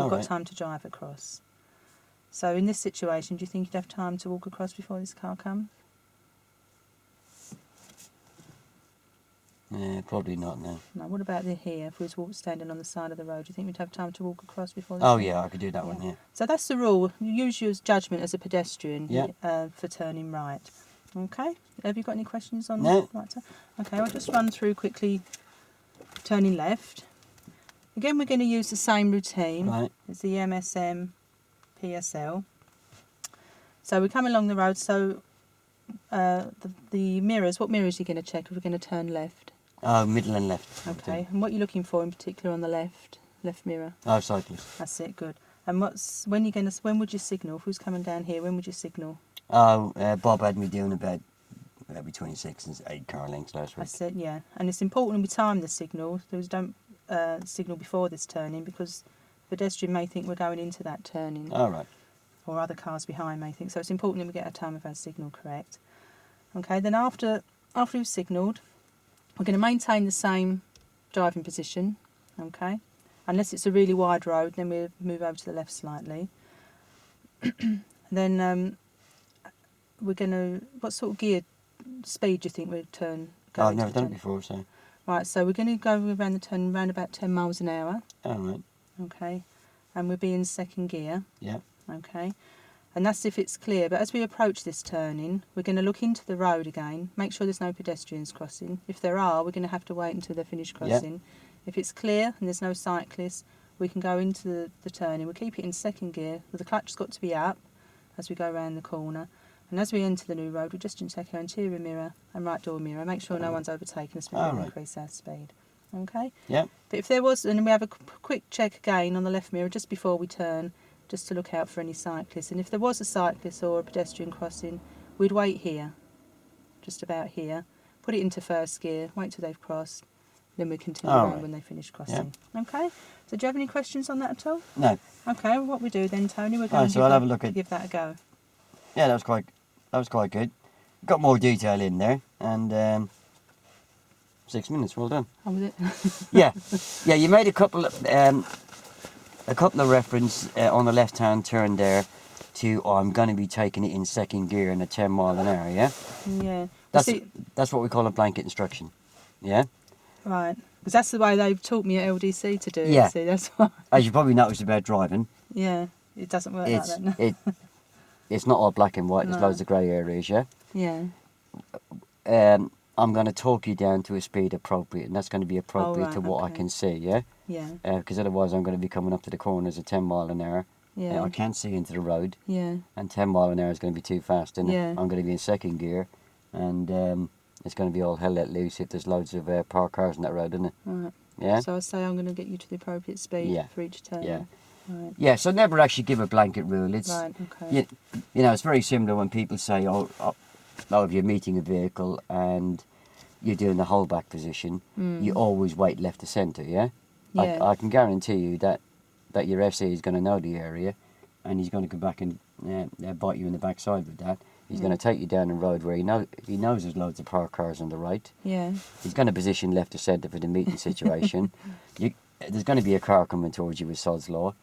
We've got time to drive across. So in this situation, do you think you'd have time to walk across before this car comes? Yeah, probably not, no. No, what about here? If we was standing on the side of the road, do you think we'd have time to walk across before this? Oh, yeah, I could do that one, yeah. So that's the rule. You use your judgment as a pedestrian Yeah. for turning right. Okay. Have you got any questions on No. right turn? Okay, I'll just run through quickly turning left. Again, we're going to use the same routine. Right. It's the MSM PSL. So we come along the road, so the mirrors, what mirrors are you going to check if we're going to turn left? Oh, middle and left. Okay, and what are you looking for in particular on the left mirror? Oh, cyclist. That's it, good. And when would you signal? If we was coming down here, when would you signal? Oh, Bob had me doing about between 6 and 8 car lengths last week. That's it, yeah. And it's important we time the signal. Don't signal before this turning, because the pedestrian may think we're going into that turning. All right. Or other cars behind may think. So it's important that we get our time of our signal correct. Okay, then after we've signalled, we're going to maintain the same driving position, okay? Unless it's a really wide road, then we'll move over to the left slightly. Then we're going to... What sort of gear speed do you think we'd go I've into never the done it turn? before, so... Right, so we're going to go around the turn around about 10 miles an hour, All right. okay? And we'll be in second gear, Yeah. okay? And that's if it's clear. But as we approach this turning, we're going to look into the road again, make sure there's no pedestrians crossing. If there are, we're going to have to wait until they're finished crossing. Yeah. If it's clear and there's no cyclists, we can go into the turning. We'll keep it in second gear, but the clutch has got to be up as we go around the corner. And as we enter the new road, we just check our interior mirror and right door mirror, make sure no one's overtaken us before we increase our speed. Okay? Yeah. But if there was, and we have a quick check again on the left mirror just before we turn, just to look out for any cyclists. And if there was a cyclist or a pedestrian crossing, we'd wait here, just about here, put it into first gear, wait till they've crossed, then we continue on when they finish crossing. Yeah. Okay? So do you have any questions on that at all? No. Okay, well, what we do then, Tony, we're going so I'll have a look at... give that a go. Yeah, that was quite good. Got more detail in there, and 6 minutes, well done. Oh, was it? Yeah, you made a couple of reference on the left-hand turn there to, I'm going to be taking it in second gear in a 10 mile an hour, yeah? Yeah. That's what we call a blanket instruction, yeah? Right, because that's the way they've taught me at LDC to do it, yeah. See, that's why. As you probably noticed about driving. Yeah, it doesn't work like that, no. It's not all black and white, there's loads of grey areas, yeah? Yeah. I'm going to talk you down to a speed appropriate, and that's going to be appropriate to what I can see, yeah? Yeah. Because otherwise I'm going to be coming up to the corners at 10 mile an hour. Yeah. I can't see into the road. Yeah. And 10 mile an hour is going to be too fast, isn't it? Yeah. I'm going to be in second gear, and it's going to be all hell let loose if there's loads of parked cars on that road, isn't it? Right. Yeah? So I say I'm going to get you to the appropriate speed for each turn. Yeah. Right. Yeah, so never actually give a blanket rule. It's, right, okay. You know, it's very similar when people say, if you're meeting a vehicle and you're doing the holdback position, you always wait left to centre, yeah? Yeah. I can guarantee you that your SE is going to know the area, and he's going to come back and bite you in the backside with that. He's going to take you down a road where he knows there's loads of parked cars on the right. Yeah. He's going to position left to centre for the meeting situation. There's going to be a car coming towards you with Sod's Law,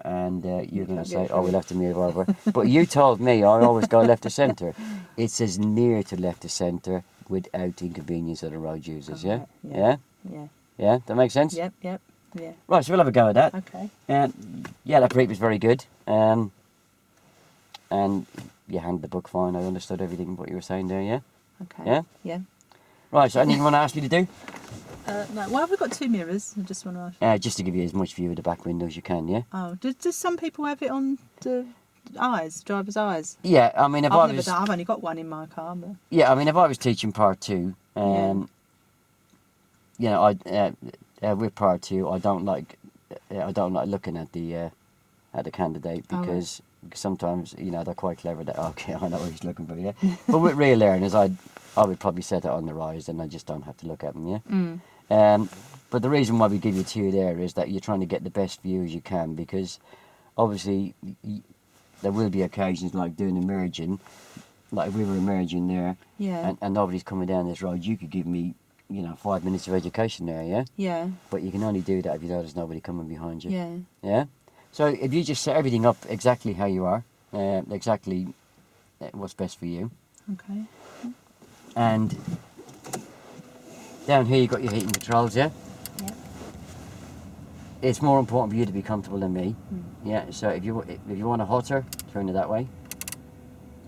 and you're going to say, we'll have to move over. But you told me I always go left to centre. It's as near to left to centre without inconvenience of the road users, yeah? Yeah. Yeah, that makes sense? Yep. Yeah. Right, so we'll have a go at that. Okay. Yeah, that brief was very good. And you handled the book fine. I understood everything what you were saying there, yeah? Okay. Yeah? Yeah. Right, so anything you want to ask me to do? No. Why have we got two mirrors? I just want to ask. Just to give you as much view of the back window as you can, yeah? Oh, does some people have it on the driver's eyes? Yeah, I mean, I've only got one in my car, but... Yeah, I mean, if I was teaching part two, you know, with part two, I don't like looking at the candidate because sometimes, you know, they're quite clever. That okay, I know what he's looking for, yeah. But with real learners, I would probably set it on the rise, and I just don't have to look at them, yeah. But the reason why we give you two there is that you're trying to get the best view as you can, because obviously there will be occasions like doing a merging, like if we were merging there, and nobody's coming down this road, you could give me, you know, 5 minutes of education there, yeah? Yeah. But you can only do that if you know there's nobody coming behind you. Yeah. Yeah? So if you just set everything up exactly how you are, exactly what's best for you, Okay. and down here you've got your heating controls, yeah? Yeah. It's more important for you to be comfortable than me. Mm. Yeah, so if you want a hotter, turn it that way,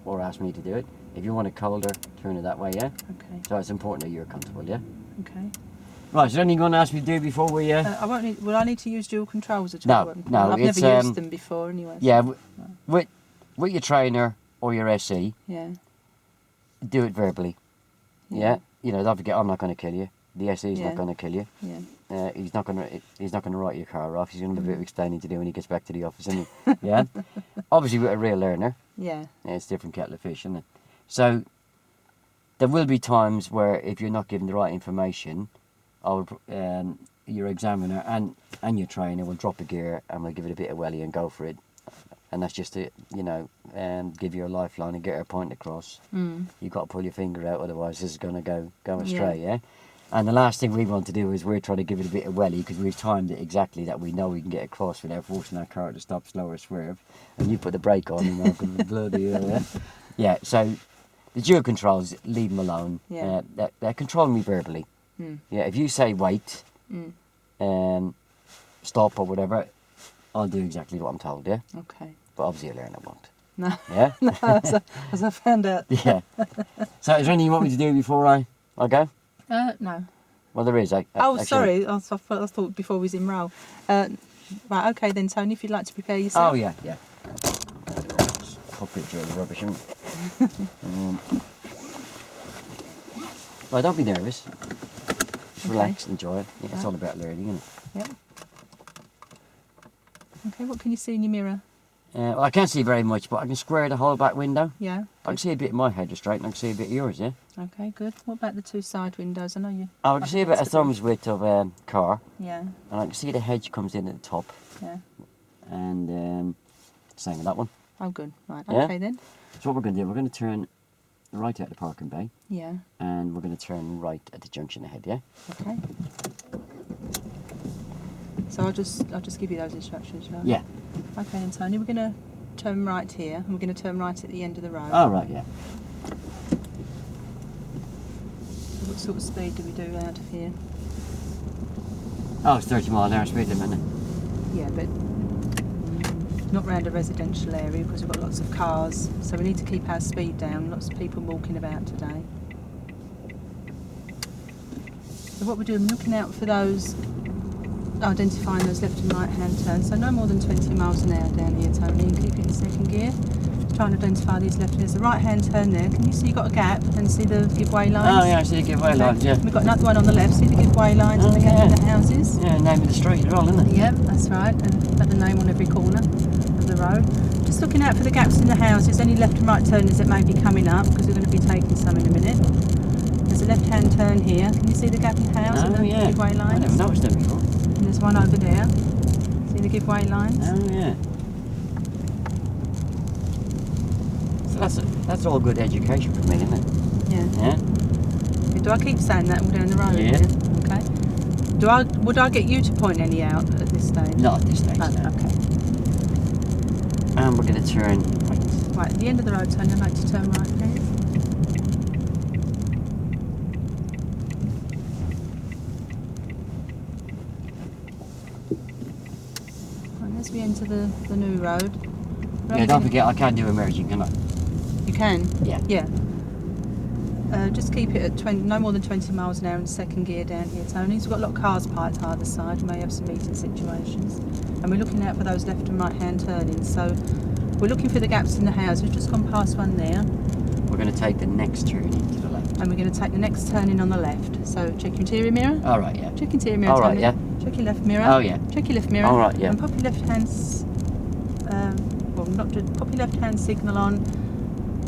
or ask me to do it. If you want it colder, turn it that way, yeah? Okay. So it's important that you're comfortable, yeah? Okay. Right, is there anything you want to ask me to do before we... I won't need. Will I need to use dual controls at No, all? no, I've it's, never used them before, anyway. Yeah, So. with your trainer or your SE, Yeah. do it verbally. Yeah. You know, don't forget, I'm not going to kill you. The SE is Yeah. not going to kill you. Yeah. He's not going to write your car off. He's going to have a bit of explaining to do when he gets back to the office, isn't he? Yeah. Obviously, with a real learner, Yeah. it's a different kettle of fish, isn't it? So there will be times where if you're not given the right information, your examiner and your trainer will drop a gear and will give it a bit of welly and go for it. And that's just to, give you a lifeline and get her point across. Mm. You've got to pull your finger out, otherwise this is going to go astray, yeah? And the last thing we want to do is we're trying to give it a bit of welly because we've timed it exactly that we know we can get across without forcing our car to stop, slow or swerve. And you put the brake on and I'm going to bloody hell, yeah? Yeah, so the dual controls, leave them alone. Yeah. They're controlling me verbally. Mm. Yeah, if you say wait, stop or whatever, I'll do exactly what I'm told, yeah? Okay. But obviously a learner won't. No. Yeah? No, as I found out. Yeah. So is there anything you want me to do before I go? No. Well, there is. Oh, sorry. I thought before we was in roll. Right, okay then, Tony, if you'd like to prepare yourself. Oh, yeah. I'll picture of the rubbish. Right, don't be nervous. Just relax, enjoy it. Yeah, it's all about learning, isn't it? Yep. Okay, what can you see in your mirror? Well, I can't see very much, but I can square the whole back window. Yeah. I can see a bit of my head straight, and I can see a bit of yours, yeah? Okay, good. What about the two side windows? I know you... Oh, I can see about a thumb's width of car. Yeah. And I can see the hedge comes in at the top. Yeah. And same with that one. Oh, good. Right, Yeah? okay then. So what we're going to do, we're going to turn right out the parking bay. Yeah. And we're going to turn right at the junction ahead, yeah? Okay. So I'll just give you those instructions, shall I? Yeah. Okay then, Tony, we're going to turn right here, and we're going to turn right at the end of the road. Oh, right, yeah. What sort of speed do we do out of here? Oh, it's 30 mile an hour speed limit, isn't it? Yeah, but not round a residential area because we've got lots of cars, so we need to keep our speed down. Lots of people walking about today. So what we're doing, we're looking out for those, identifying those left and right hand turns. So no more than 20 miles an hour down here, Tony, and keep it in second gear. Try and identify these left. There's a right hand turn there. Can you see you've got a gap and see the giveaway lines? Oh, yeah, I see the giveaway lines, yeah. We've got another one on the left. See the giveaway lines and the gap in the houses? Yeah, name of the street as well, isn't it? Yep, that's right. And put the name on every corner of the road. Just looking out for the gaps in the houses, any left and right turners that may be coming up, because we're going to be taking some in a minute. There's a left-hand turn here. Can you see the gap in the house and the giveaway lines? I never noticed them before. And there's one over there. See the giveaway lines? Oh, yeah. So that's all good education for me, isn't it? Yeah. Yeah? Do I keep saying that all down the road? Yeah. Okay. Would I get you to point any out at this stage? Not at this stage, Oh, no. okay. And we're going to turn right. Right, at the end of the road, Tony, I'd like to turn right, please. And as we enter the new road... Yeah, don't forget, I can't do a merging, can I? You can? Yeah. Yeah. Just keep it at no more than 20 miles an hour in second gear down here, Tony. So we've got a lot of cars parked either side. We may have some meeting situations. And we're looking out for those left and right hand turnings. So we're looking for the gaps in the house. We've just gone past one there. We're going to take the next turning to the left. And we're going to take the next turning on the left. So check your interior mirror. All right, yeah. Check your interior mirror, All right, Tony. yeah. Check your left mirror. Oh, yeah. Check your left mirror. All right, yeah. And pop your left hand... pop your left hand signal on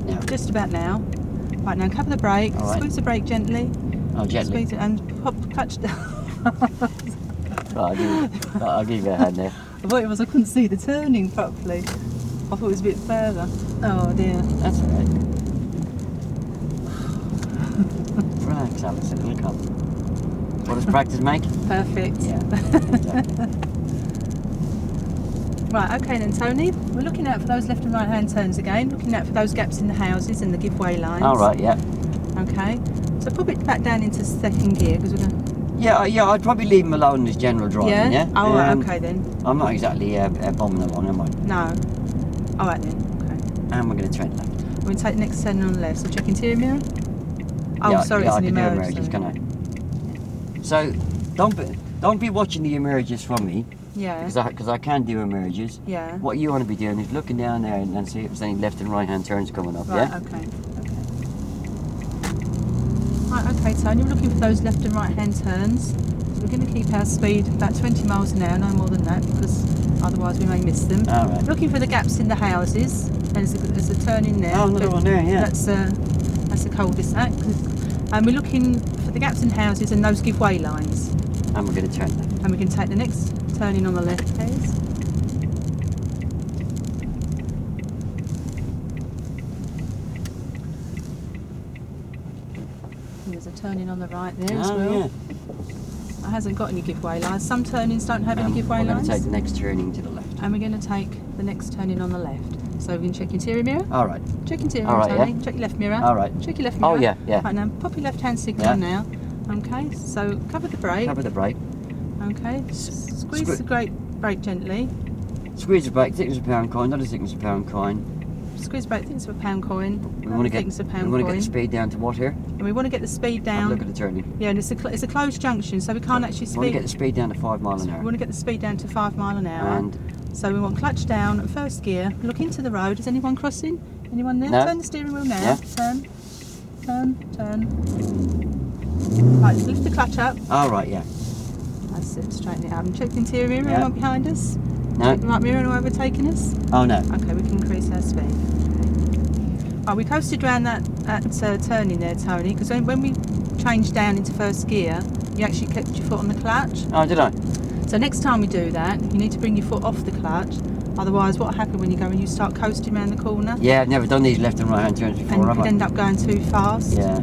Now. just about now. Right, now cover the brake, All right. squeeze the brake gently. Oh, gently. Squeeze it and pop the clutch down. Right, I'll give you a hand there. I thought it was I couldn't see the turning properly. I thought it was a bit further. Oh dear. That's all right. Relax, Allison, it'll come. What does practice make? Perfect. Yeah. Exactly. Right, okay then, Tony. We're looking out for those left and right hand turns again, looking out for those gaps in the houses and the giveaway lines. All right, yeah. Okay, so pop it back down into second gear because we're going to... Yeah, I'd probably leave him alone as general driving, yeah? Oh, right, okay then. I'm not exactly bombing along, am I? No. All right then, okay. And we're going to turn left. We're going to take the next turn on the left, so check interior mirror. Oh, yeah, sorry, yeah, it's I an can do emerge. emerges, Sorry. can I? So, don't be watching the emerges from me, Yeah, because I can do emerges. yeah. What you want to be doing is looking down there and see if there's any left and right hand turns coming up, Right, yeah? okay. Right, okay, Tony, we're looking for those left and right hand turns. So we're going to keep our speed about 20 miles an hour, no more than that, because otherwise we may miss them. All right. Looking for the gaps in the houses, and there's a turn in there. Oh, another one there, yeah. That's a cul-de-sac. And we're looking for the gaps in houses and those giveaway lines. And we're going to turn left. And we can take the next turning on the left, please. And there's a turning on the right there as well. Yeah. It hasn't got any giveaway lines. Some turnings don't have any giveaway We're going lines. to take the next turning to the left. And we're going to take the next turning on the left. So we can check interior mirror. All right. Check interior All mirror, right, Tony. yeah. Check your left mirror. All right. Check your left mirror. Oh, yeah, yeah. Right, now pop your left hand signal Yeah. now. Okay, so cover the brake. Cover the brake. Okay, squeeze the brake gently. Squeeze the brake, thickness of a pound coin, another thickness of a pound coin. Squeeze brake, thickness of a pound coin. We want to get thickness of a pound we want to coin. get the speed down to what here? And we want to get the speed Have a down. look at the turning. Yeah, and it's a closed junction, so we can't actually We want to speed. get the speed down to 5 miles an We hour. want to get the speed down to 5 mile an hour. And So we want clutch down at first gear. Look into the road. Is anyone crossing? Anyone there? No. Turn the steering wheel now. Yeah. Turn. Right, lift the clutch up. oh right, yeah. That's it. Straighten it up. And check the interior mirror. Yeah. Anyone behind us? No. Check the right mirror. Anyone overtaking us? Oh no. Okay, we can increase our speed. Okay. Oh, we coasted around that turning there, Tony, because when we changed down into first gear, you actually kept your foot on the clutch. Oh, did I? So next time we do that, you need to bring your foot off the clutch. Otherwise, what will happen when you go and you start coasting around the corner? Yeah, I've never done these left and right hand turns And before, you have could I? end up going too fast. Yeah.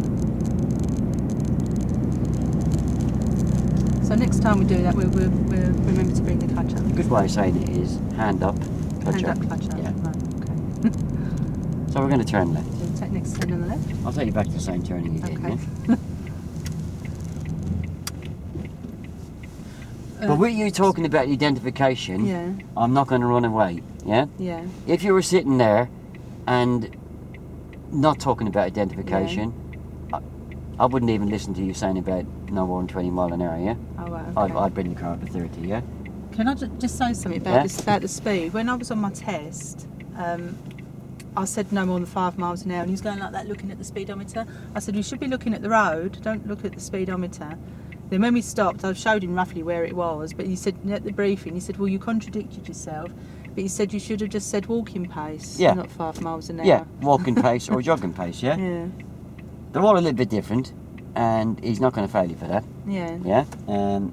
So next time we do that, we'll remember to bring the clutch up. A good way of saying it is hand up, clutch Hand up. up, clutch up. Yeah. Right, okay. So we're going to turn left. So we'll take next turn on the left. I'll take you back to the same turning you did, Okay. yeah? But with you talking about identification, Yeah, I'm not going to run away, yeah? yeah. If you were sitting there and not talking about identification, I wouldn't even listen to you saying about no more than 20 mile an hour, yeah? Oh, right, okay. I'd bring the car up to 30, yeah? Can I just say something about Yeah. this, about the speed? When I was on my test, I said no more than 5 miles an hour, and he was going like that, looking at the speedometer. I said, you should be looking at the road, don't look at the speedometer. Then when we stopped, I showed him roughly where it was, but he said, at the briefing, he said, well, you contradicted yourself, but he said you should have just said walking pace, Yeah. not 5 miles an hour. Yeah, walking pace or jogging pace, yeah? Yeah, They're all a little bit different, and he's not going to fail you for that, yeah, yeah?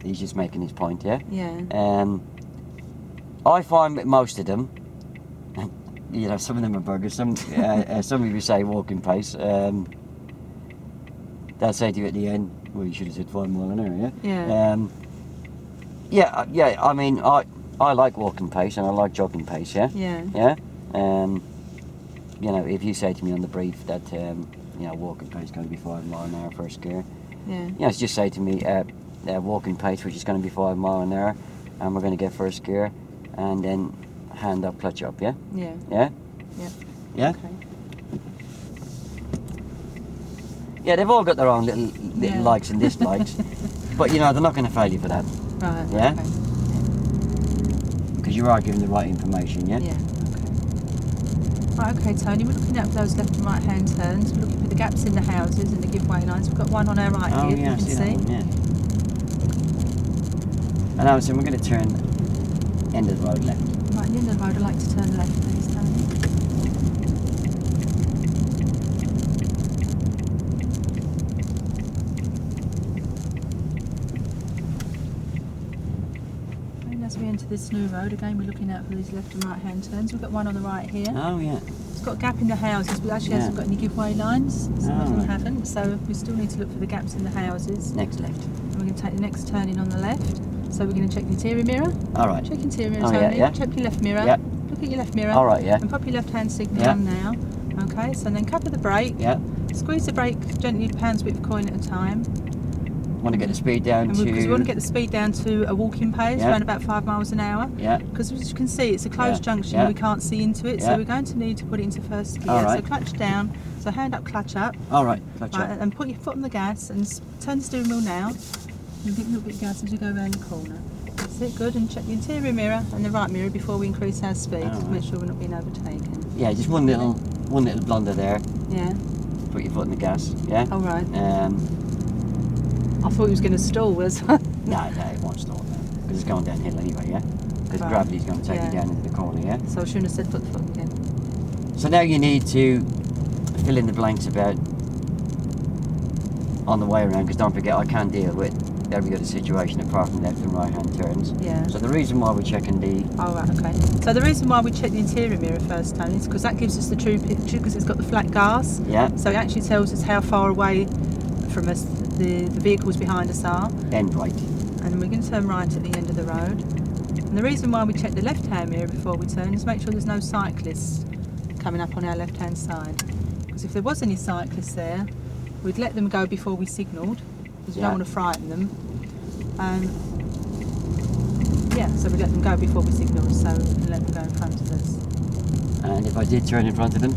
He's just making his point, yeah? yeah. I find with most of them, you know, some of them are burgers, some of you say walking pace, they'll say to you at the end, well, you should have said 5 mile an hour, yeah? Yeah. Yeah, I mean, I like walking pace and I like jogging pace, yeah? Yeah. Yeah? You know, if you say to me on the brief that, you know, walking pace is going to be 5 mile an hour first gear, Yeah. you know, just say to me, walking pace, which is going to be 5 mile an hour, and we're going to get first gear, and then hand up, clutch up, yeah? Yeah. Yeah? Yeah. Yeah? Okay. Yeah, they've all got their own little Yeah. likes and dislikes, but, you know, they're not going to fail you for that, Right. Yeah? Okay. because you are giving the right information, yeah? Yeah. Okay. Right. Okay, Tony. We're looking out for those left and right hand turns. We're looking for the gaps in the houses and the giveaway lines. We've got one on our right Oh, here. yeah, I You can see see. that one, yeah. And Allison, we're going to turn end of the road left. Right, at the end of the road, I'd like to turn left, please, Tony. And as we enter this new road, again, we're looking out for these left and right hand turns. We've got one on the right here. Oh, yeah. It's got a gap in the houses, but actually Yeah. hasn't got any giveaway lines. Some of them right. haven't, so we still need to look for the gaps in the houses. Next left. And we're going to take the next turning on the left. So we're going to check the interior mirror. All right. Check interior mirror, Oh, Tony. yeah. Check your left mirror. Yeah. Look at your left mirror. All right, yeah. And pop your left hand signal Yeah. on now. Okay, so then cover the brake. Yeah. Squeeze the brake gently, pounds width coin at a time. Want to get the speed down Because to... we want to get the speed down to a walking pace, Yeah. around about 5 miles an hour. Yeah. Because as you can see, it's a closed Yeah. junction, Yeah. we can't see into it, Yeah. so we're going to need to put it into first gear. All right. So clutch down, so hand up, clutch up. All right. Clutch Right, up. and put your foot on the gas and turn the steering wheel now. And give a little bit of gas as you go around the corner. That's it, good. And check the interior mirror and the right mirror before we increase our speed All to right. make sure we're not being overtaken. Yeah, just one little blunder there. Yeah. Put your foot in the gas. Yeah. All right. Um, I thought he was going to stall. Was no, it won't stall now because it's going downhill anyway. Yeah. Because Right. gravity's going to take Yeah. you down into the corner. Yeah. So I shouldn't have said foot again. So now you need to fill in the blanks about on the way around, because don't forget I can deal with every other situation apart from left and right hand turns. Yeah. So the reason why we're checking the... Oh, right, okay. So the reason why we check the interior mirror first, Tony, is because that gives us the true picture, because it's got the flat glass. Yeah. So it actually tells us how far away from us the vehicles behind us are. End right. And we're going to turn right at the end of the road. And the reason why we check the left-hand mirror before we turn is make sure there's no cyclists coming up on our left-hand side. Because if there was any cyclists there, we'd let them go before we signalled, because we Yeah. don't want to frighten them. Yeah, so we let them go before we signalled, so we let them go in front of us. And if I did turn in front of them?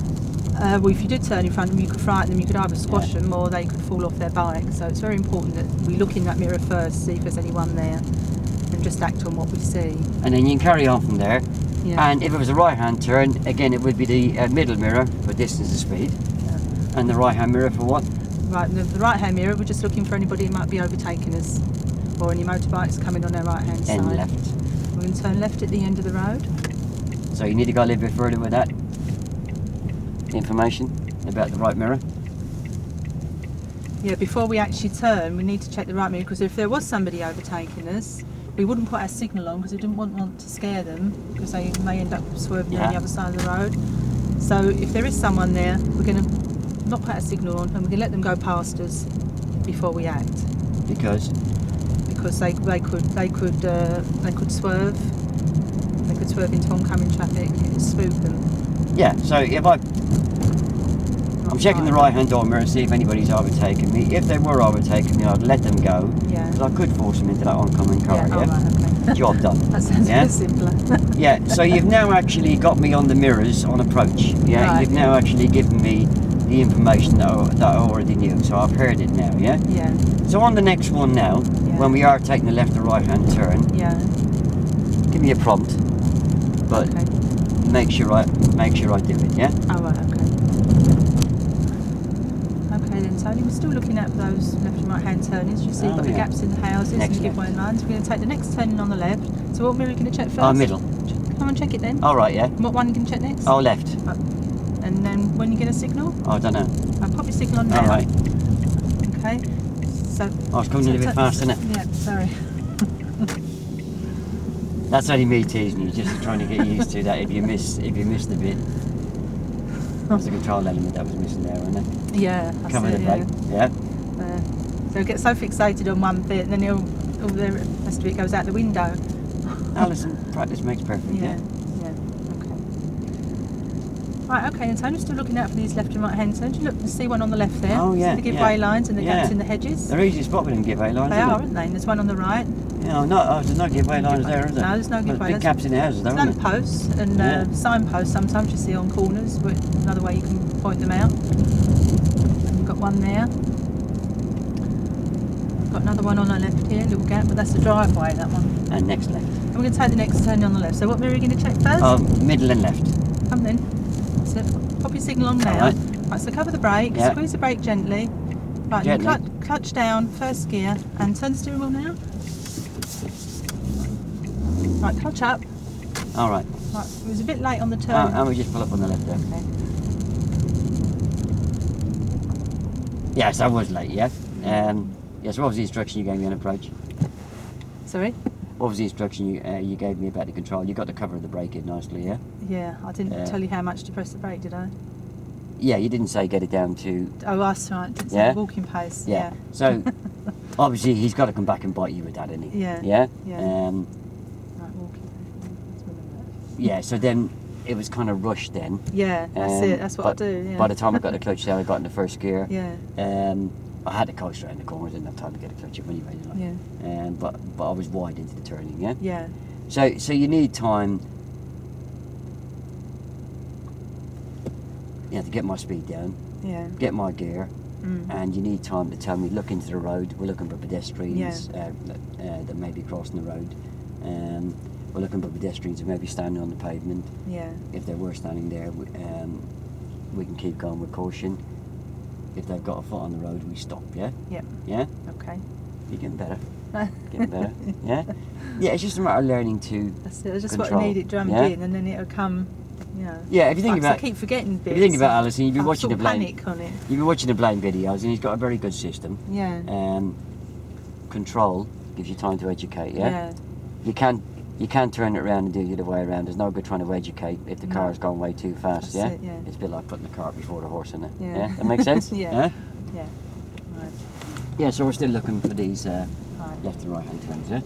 Well, if you did turn in front of them, you could frighten them, you could either squash them or they could fall off their bike. So it's very important that we look in that mirror first, see if there's anyone there, and just act on what we see. And then you can carry on from there. Yeah. And if it was a right hand turn, again it would be the middle mirror for distance and speed. Yeah. And the right hand mirror for what? Right, the right hand mirror, we're just looking for anybody who might be overtaking us, or any motorbikes coming on our right hand side. End left. We're going to turn left at the end of the road. So you need to go a little bit further with that information about the right mirror. Yeah, before we actually turn, we need to check the right mirror, because if there was somebody overtaking us, we wouldn't put our signal on because we didn't want to scare them, because they may end up swerving on the other side of the road. So if there is someone there, we're going to not put our signal on, and we're going to let them go past us before we act. Because They could swerve. They could swerve into oncoming traffic. It would spook them. yeah, so if I'm checking the right hand door mirror to see if anybody's overtaken me. If they were overtaking me, I'd let them go. Yeah. Because I could force them into that oncoming car. Yeah. Oh, right, okay. Job done. That sounds Yeah? a bit simpler. Yeah, so you've now actually got me on the mirrors on approach. Yeah, Right. you've now actually given me the information that I already knew, so I've heard it now. Yeah. Yeah. So on the next one now, Yeah. when we are taking the left or right hand turn, Yeah. give me a prompt, but Okay. make sure I do it. Yeah. Oh, right, okay. Okay then, Tony, we're still looking at those left and right hand turnings. You see you've got the yeah. gaps in the houses Next and the giveaway lines. We're going to take the next turning on the left. So what mirror are we going to check first? Oh, middle. Come on, check it then. All right. Yeah. And what one are you going to check next? Oh, left. And then when you're going to signal? Oh, I don't know. I'll pop your signal on now. All right. Okay. So. I was coming a little bit fast, isn't it? Yeah, sorry. That's only me teasing you, just trying to get used to that. If you missed a bit, there's a control element that was missing there, wasn't it? Yeah, that's Cover it, the brake. Yeah. So get so fixated on one bit, and then all the rest of it goes out the window. Allison, practice makes perfect. Yeah, yeah, okay. Right, okay, and Tony, still looking out for these left and right hand turns. You look to see one on the left there. Oh, yeah, See the giveaway yeah. lines and the Yeah. gaps in the hedges. They're easy to spot with them giveaway lines. They isn't are, it? aren't they? And there's one on the right. Yeah, there's no giveaway lines there, is there? No, there's no giveaway. Big gaps in the houses, though, There's isn't lamp there? posts and Yeah. signposts sometimes you see on corners, but another way you can point them out. And you've got one there. Got another one on our left here, little gap, but that's the driveway, that one. And next left. And we're going to take the next turn on the left. So what mirror are you going to check first? Middle and left. Come then. That's it. Pop your signal on now. Alright. Right, so cover the brake, Yeah. squeeze the brake gently. Right, Gently. and clutch down, first gear, and turn the steering wheel now. Right, clutch up. All right. Right, it was a bit late on the turn. And we just pull up on the left there. Okay. Yes, I was late, yeah. Yes, what was the instruction you gave me on approach? Sorry? What was the instruction you gave me about the control? You got the cover of the brake in nicely, yeah? Yeah, I didn't tell you how much to press the brake, did I? Yeah, you didn't say get it down to... Oh, that's right. It's Yeah? a walking pace. Yeah. So, obviously he's got to come back and bite you with that, isn't he? Yeah. Yeah. Yeah. Right, walking. Yeah. So then it was kind of rushed then. Yeah, that's it. That's what I do. Yeah. By the time I got the clutch down, I got in the first gear. Yeah. I had to coast around the corners, didn't have time to get a clutch up anyway. Like. Yeah. But I was wide into the turning. Yeah. Yeah. So you need time. Yeah, to get my speed down, Yeah. get my gear, Mm. and you need time to tell me, look into the road. We're looking for pedestrians that may be crossing the road. We're looking for pedestrians that may be standing on the pavement. Yeah. If they were standing there, we can keep going with caution. If they've got a foot on the road, we stop. Yeah. Yep. Yeah. Okay. You're getting better. Getting better. Yeah. Yeah. It's just a matter of learning to. That's it. I just control. want to need it drummed in, and then it'll come. You know. Yeah. If you think I about. keep forgetting bits. If you think about Allison, you've been I watching the sort of Blaine. panic on it. You've been watching the Blaine videos, and he's got a very good system. Yeah. Control gives you time to educate. Yeah. Yeah. You can't turn it around and do it the other way around. There's no good trying to educate if the No. car's going way too fast. That's Yeah. it, yeah. It's a bit like putting the cart before the horse, isn't it? Yeah. That makes sense. Yeah. Yeah. Right. Yeah. So we're still looking for these Right. left and right hand turns. Yeah.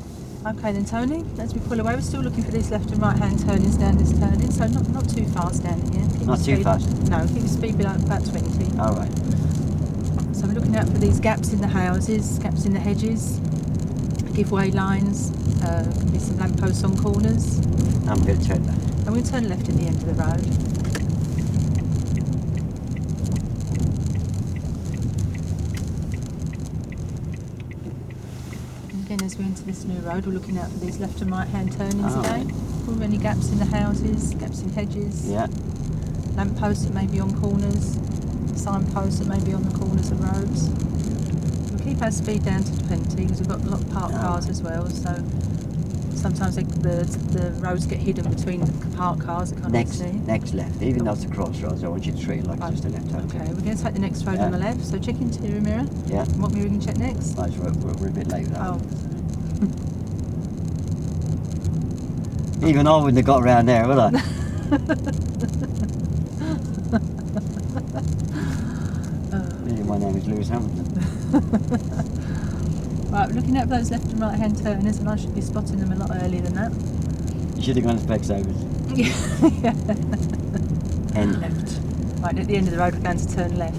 Okay then, Tony, as we pull away, we're still looking for these left and right hand turnings down this turning, so not too fast down here. Keep Not the too speed- fast? No, keep the speed below about 20. All right. So we're looking out for these gaps in the houses, gaps in the hedges, giveaway lines, could be some lampposts on corners, I'm going to turn left. and we'll turn left at the end of the road. And again, as we enter this new road, we're looking out for these left and right hand turnings Oh, again. Are there any gaps in the houses, gaps in hedges? Yeah. Lampposts that may be on corners, signposts that may be on the corners of roads. We'll keep our speed down to 20 because we've got a lot of parked cars as well, so sometimes the roads get hidden between the parked cars. They can't see. Next left. Even though it's a crossroads, I want you to treat it like it's just a left hand Okay, turn. we're going to take the next road on the left, so check interior mirror. Yeah. And what mirror we can check next? Nice, we're a bit late with that. Oh, Even I wouldn't have got around there, would I? My name is Lewis Hamilton. Right, we're looking at those left and right hand turners, and I should be spotting them a lot earlier than that. You should have gone to Specsavers. Yeah. End left. Right, at the end of the road, we're going to turn left.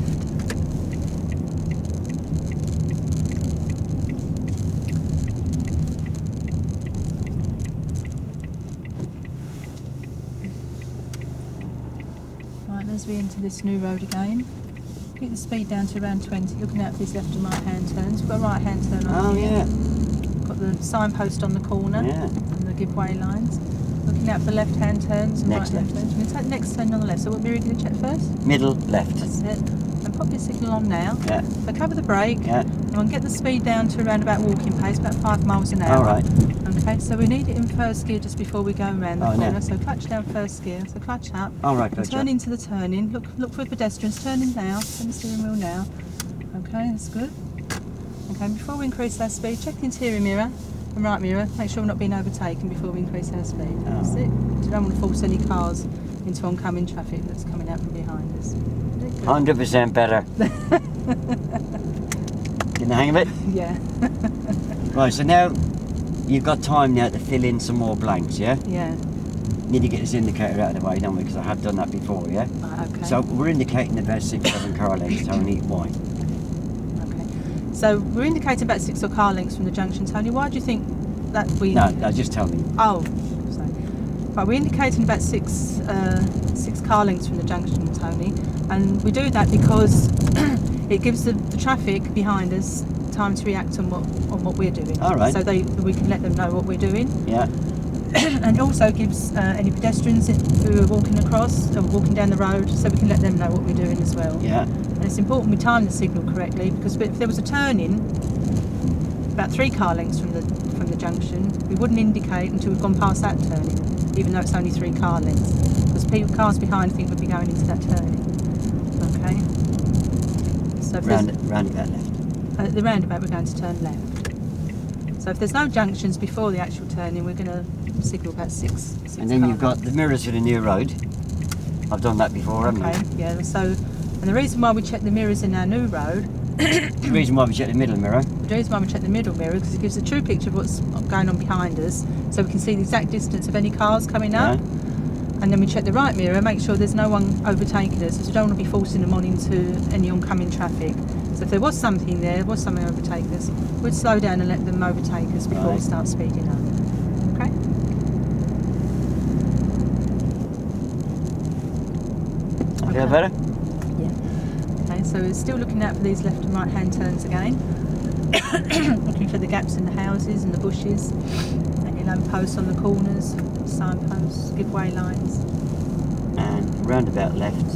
Right, as we enter this new road again, keep the speed down to around 20, looking out for these left and right hand turns. We've got a right hand turn on Oh, here. yeah. Got the signpost on the corner Yeah. and the giveaway lines. Looking out for left hand turns and Next right hand left. turns. We're going to take the next turn on the left. So what mirror are you going to check first? Middle left. That's it. And pop your signal on now. Yeah. So cover the brake. Yeah. And we'll get the speed down to around about walking pace, about 5 miles an hour. All right. Okay, so we need it in first gear just before we go around the Oh, corner. no. So clutch down first gear. So clutch up. All right, And gotcha. turn into the turning. Look for pedestrians. Turning now. Turn the steering wheel now. Okay, that's good. Okay, before we increase our speed, check the interior mirror and right mirror. Make sure we're not being overtaken before we increase our speed. That's it. So we don't want to force any cars into oncoming traffic that's coming out from behind us. Good. 100% better. Getting the hang of it? Yeah. Right, so now you've got time now to fill in some more blanks, yeah? Yeah. Need to get this indicator out of the way, don't we? Because I have done that before, yeah? Right, okay. So we're indicating about 6-7 car lengths, Tony. Why? Okay. So we're indicating about 6 car lengths from the junction, Tony. Why do you think that we... No, just tell me. Oh, sorry. Right, we're indicating about six car lengths from the junction, Tony. And we do that because it gives the traffic behind us time to react on what we're doing. All right. So we can let them know what we're doing. Yeah. And it also gives any pedestrians who are walking across or walking down the road, so we can let them know what we're doing as well. Yeah. And it's important we time the signal correctly, because if there was a turn-in about 3 car lengths from the junction, we wouldn't indicate until we've gone past that turn-in, even though it's only 3 car lengths, because cars behind think we'd be going into that turn-in. Okay. So if Roundabout left. at the roundabout, we're going to turn left. So if there's no junctions before the actual turn-in, we're going to signal about 6 And then car you've got lengths. the mirrors for the new road. I've done that before, haven't Okay, yeah. So, and the reason why we check the mirrors in our new road, I? The reason why we check the middle mirror The reason why we check the middle mirror because it gives a true picture of what's going on behind us, so we can see the exact distance of any cars coming up. And then we check the right mirror, make sure there's no one overtaking us, because we don't want to be forcing them on into any oncoming traffic. So if there was something there, was something overtaking us, we'd slow down and let them overtake us before we start speeding up. Okay? Feel better? Yeah. Okay, so we're still looking out for these left and right hand turns again. Looking for the gaps in the houses and the bushes, and your lampposts on the corners, signposts, giveaway lines. And roundabout left.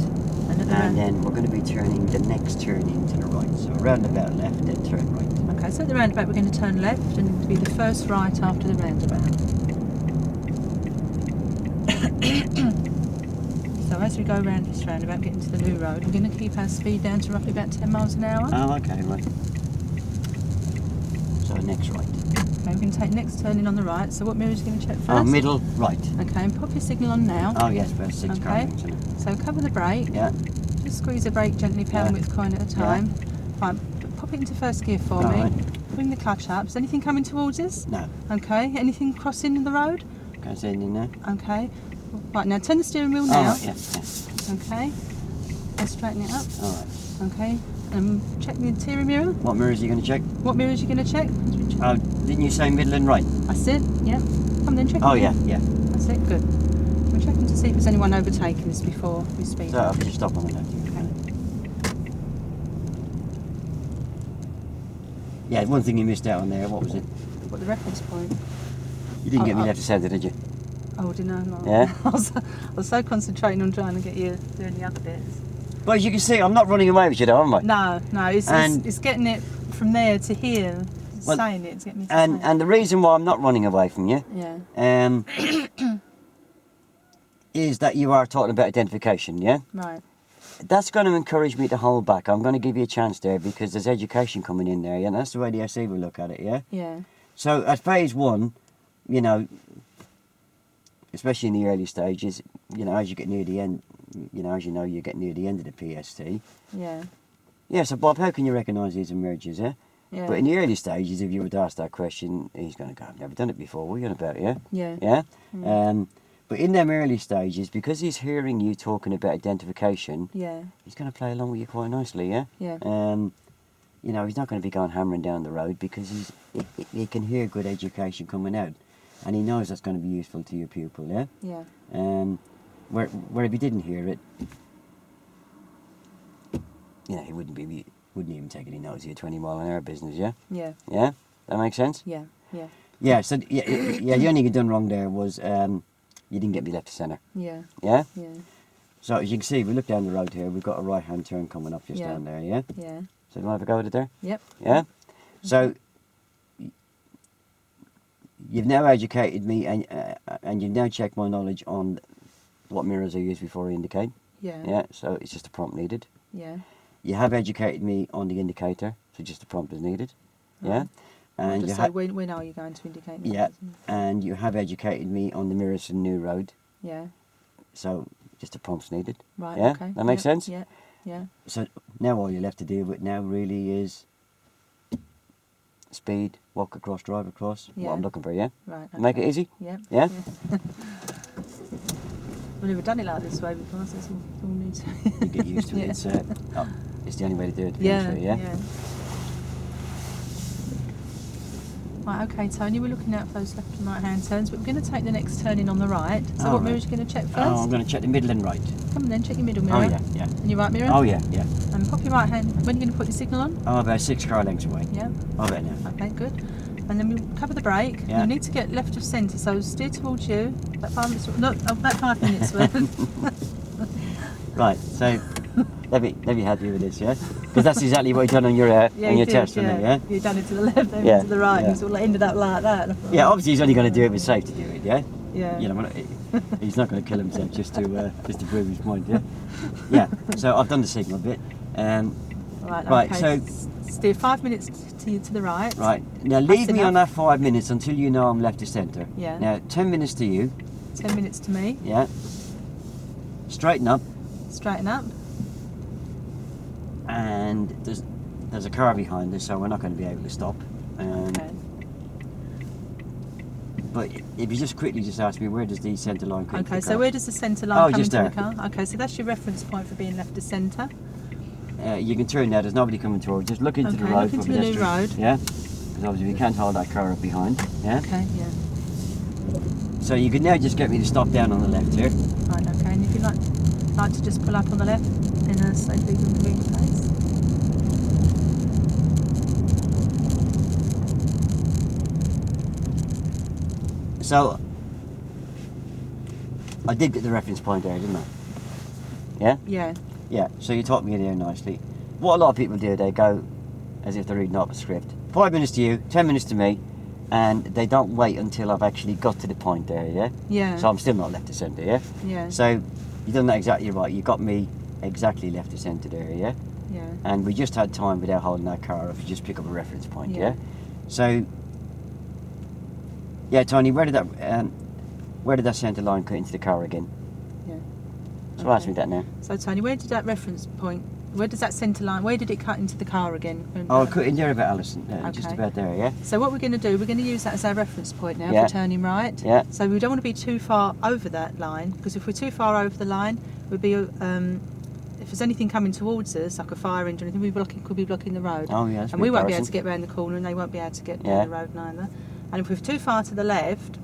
And then we're going to be turning the next turning to the right. So roundabout left, then turn right. Okay, so at the roundabout we're going to turn left and be the first right after the roundabout. So as we go around this roundabout, get into the new road, we're going to keep our speed down to roughly about 10 miles an hour. Oh, okay, right. So next right. Okay, we're going to take next turning on the right. So what mirror are you going to check first? Oh, middle right. Okay, and pop your signal on now. Oh yes, first 6 car lengths, isn't it? So cover the brake. Yeah. Just squeeze the brake gently, pound width coin at a time. Right, pop it into first gear for me. Right. Bring the clutch up. Is anything coming towards us? No. Okay. Anything crossing the road? Can I say in there? Okay. Right, now turn the steering wheel now. Oh, right, yeah. Okay. Let's straighten it up. All right. Okay. Check the interior mirror. What mirrors are you going to check? What mirror are you going to check? Oh, didn't you say middle and right? That's it. Yeah. Come then, check. Oh, it. yeah. That's it. Good. We're checking to see if there's anyone overtaking us before we speed. So I'll just stop on the left. Okay. Yeah, one thing you missed out on there. What was it? What, the reference point? You didn't get me left to centre, did you? Oh, didn't I? No. Yeah? I was so concentrating on trying to get you doing the other bits. But as you can see, I'm not running away with you though, am I? No, it's getting it from there to here. Well, saying it to get me to say it. and the reason why I'm not running away from you Yeah. is that you are talking about identification, yeah? Right. That's going to encourage me to hold back. I'm going to give you a chance there because there's education coming in there, yeah? And that's the way the SE will look at it, yeah? Yeah. So at phase one, you know, especially in the early stages, you know, as you get near the end, you know, you get near the end of the PST. Yeah. Yeah, so Bob, how can you recognise these emerges, yeah? Yeah. But in the early stages, if you were to ask that question, he's going to go, I've never done it before, what are you on about, yeah? Yeah. Yeah? Mm. But in them early stages, because he's hearing you talking about identification, Yeah. he's going to play along with you quite nicely, yeah? Yeah. You know, he's not going to be going hammering down the road because he can hear good education coming out. And he knows that's going to be useful to your pupil, yeah? Yeah. Where if he didn't hear it, you know, he wouldn't even take any notice of your 20-mile-an-hour business, yeah? Yeah. Yeah? That makes sense? Yeah. Yeah. Yeah, so, yeah, the only thing you done wrong there was you didn't get me left to centre. Yeah. Yeah? Yeah. So as you can see, if we look down the road here, we've got a right-hand turn coming up just Yeah. down there, yeah? Yeah. So do you want to have a go at it there? Yep. Yeah? So you've now educated me and you've now checked my knowledge on what mirrors I use before I indicate. Yeah. Yeah, so it's just a prompt needed. Yeah. You have educated me on the indicator, so just a prompt is needed. Yeah? Right. And Just you say when are you going to indicate? that? yeah, and you have educated me on the mirrors for the new road, Yeah. so just a prompt's needed. Right. Yeah? Okay. That makes Yep, sense? Yeah. Yeah. So now all you're left to deal with now really is speed, walk across, drive across, Yeah. what I'm looking for, yeah? Right. Make it okay. easy? Yep. Yeah? We've never done it like this way before, so it's all new to You get used to it. Yeah. It's the only way to do it, to be Yeah. honest with you, yeah? Yeah. Right, okay, Tony, we're looking out for those left and right hand turns, but we're going to take the next turning on the right. So Oh, what right. mirror are you going to check first? Oh, I'm going to check the middle and right. Come on then, check your middle mirror. Oh, yeah, yeah. And your right mirror? Oh, yeah, yeah. And pop your right hand. When are you going to put your signal on? Oh, about 6 car lengths away. Yeah. Oh, about now. Okay, good. And then we cover the brake. Yeah. You need to get left of centre, so steer towards you. About 5 minutes. No, about 5 minutes worth. Right, so let me help you with this, yeah? Because that's exactly what you've done on your Yeah, on you your did, test, wasn't it, yeah? You done it to the left, then Yeah, to the right, yeah. and it sort of ended up like that. Yeah, obviously he's only going to do it with safe to do it, yeah? Yeah. You know, he's not going to kill himself just to prove his point, yeah? Yeah, so I've done the signal bit. Right, okay. so- steer 5 minutes to the right. Right, now leave That's me on enough. that 5 minutes until you know I'm left to centre. Yeah. Now, 10 minutes to you, 10 minutes to me. yeah? Straighten up, Straighten up. and there's a car behind us, so we're not going to be able to stop. Okay. But if you just quickly just ask me, where does the centre line come into Okay, the so car? where does the centre line come just into there. the car? Okay, so that's your reference point for being left of centre. You can turn there, there's nobody coming towards. Just look into the Okay, road look for into the new pedestrians. road. Yeah? Because obviously we can't hold that car up behind. Yeah? Okay, yeah. So you can now just get me to stop down on the left here. Right, okay, and if you'd like to just pull up on the left in a safely convenient place. So, I did get the reference point there, didn't I? Yeah? Yeah. Yeah, so you taught me in here nicely. What a lot of people do, they go as if they're reading off a script. 5 minutes to you, 10 minutes to me, and they don't wait until I've actually got to the point there, yeah? Yeah. So I'm still not left of centre, yeah? Yeah. So, you've done that exactly right. You got me exactly left of centre there, yeah? Yeah. And we just had time without holding that car up to just pick up a reference point, yeah? So, yeah, Tony, where did that centre line cut into the car again? Yeah. So ask me that now. So Tony, where did that reference point? Where does that centre line? Where did it cut into the car again? Oh, cut in there about Allison, just Okay. about there, yeah? So what we're going to do, we're going to use that as our reference point now Yeah. for turning right. Yeah. So we don't want to be too far over that line, because if we're too far over the line, we'd be if there's anything coming towards us, like a fire engine or anything, could be blocking the road. Oh, yeah, that's And we won't be able embarrassing. to get round the corner, and they won't be able to get Yeah. down the road neither. And if we're too far to the left,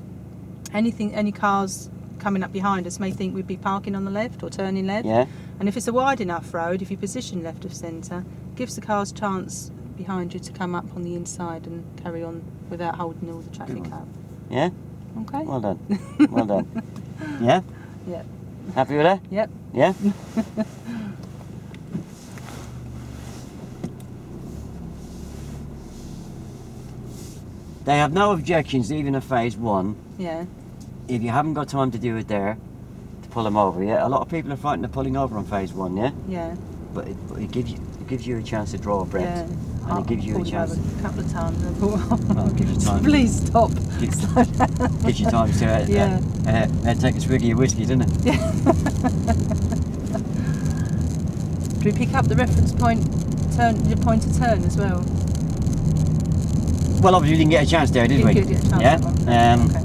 any cars coming up behind us may think we'd be parking on the left or turning left. Yeah, And if it's a wide enough road, if you position left of centre, gives the cars chance behind you to come up on the inside and carry on without holding all the traffic up. yeah? Okay? Well done. Well done. Yeah? Yeah. Happy with that? Yep. Yeah? They have no objections even at phase 1 Yeah. if you haven't got time to do it there to pull them over, yeah? A lot of people are frightened of pulling over on phase 1, yeah? Yeah. But it gives you a chance to draw a breath. Yeah. And it gives you a Pulled chance. over a couple of times. And I thought, Well, it gives you time. please stop. Gives- Slow down. Gives you time to Yeah. take a swig of your whiskey, doesn't it? Do we pick up the reference point, the point to turn as well? Well, obviously we didn't get a chance there, did we? Didn't get a chance Yeah. that one. Okay.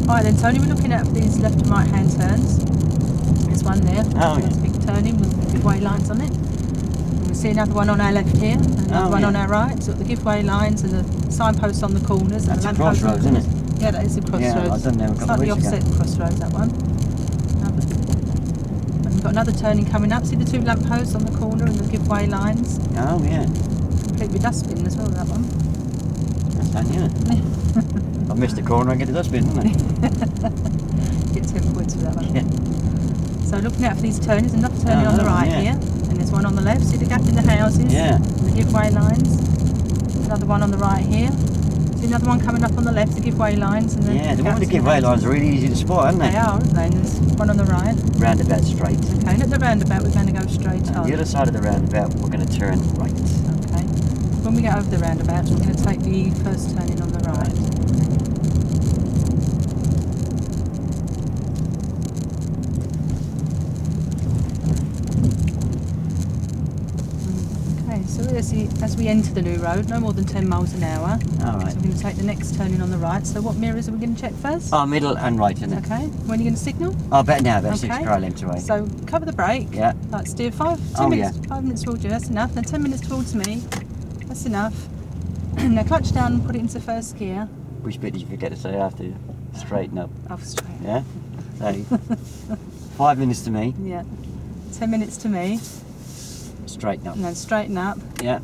Alright then, Tony, we're looking at these left and right hand turns. There's one there. Oh, That's yeah. a big turning with giveaway lines on it. And we see another one on our left here, and another one yeah. on our right. So the giveaway lines and the signposts on the corners. That's a and the lampposts on the crossroads, isn't corners. Yeah, that is a crossroads. Yeah, I've done them a couple of Slightly weeks ago. offset crossroads, that one. And we've got another turning coming up. See the two lampposts on the corner and the giveaway lines. Oh, yeah. Completely dustbin as well, that one. That's done, yeah. I missed the corner and get the dustbin, didn't I? Get 10 points for that one. Yeah. So looking out for these turnings, another turning on the right yeah. here, and there's one on the left. See the gap in the houses? Yeah. And the giveaway lines. Another one on the right here. See another one coming up on the left, the giveaway lines. And Yeah, the one with the gaps in giveaway houses. lines are really easy to spot, aren't They they? are, aren't they? And there's one on the right. Roundabout straight. Okay, and at the roundabout we're going to go straight And on. the other side of the roundabout, we're going to turn right. Okay. When we get over the roundabout, we're going to take the first turning on the right. Okay, so as we enter the new road, no more than 10 miles an hour. All right. So we're going to take the next turning on the right. So what mirrors are we going to check first? Oh, middle and right, isn't it? Okay. When are you going to signal? Oh, better now, about 6 Okay. car lengths away. So cover the brake. Yeah. Like steer 5 Oh, minutes. 5 minutes towards you. That's enough. Then 10 minutes towards me. That's enough. Now clutch down and put it into first gear. Which bit did you forget to say after you? Straighten up. Off straight. Yeah? So, 5 minutes to me, Yeah. 10 minutes to me. straighten up. And then straighten up. Yeah.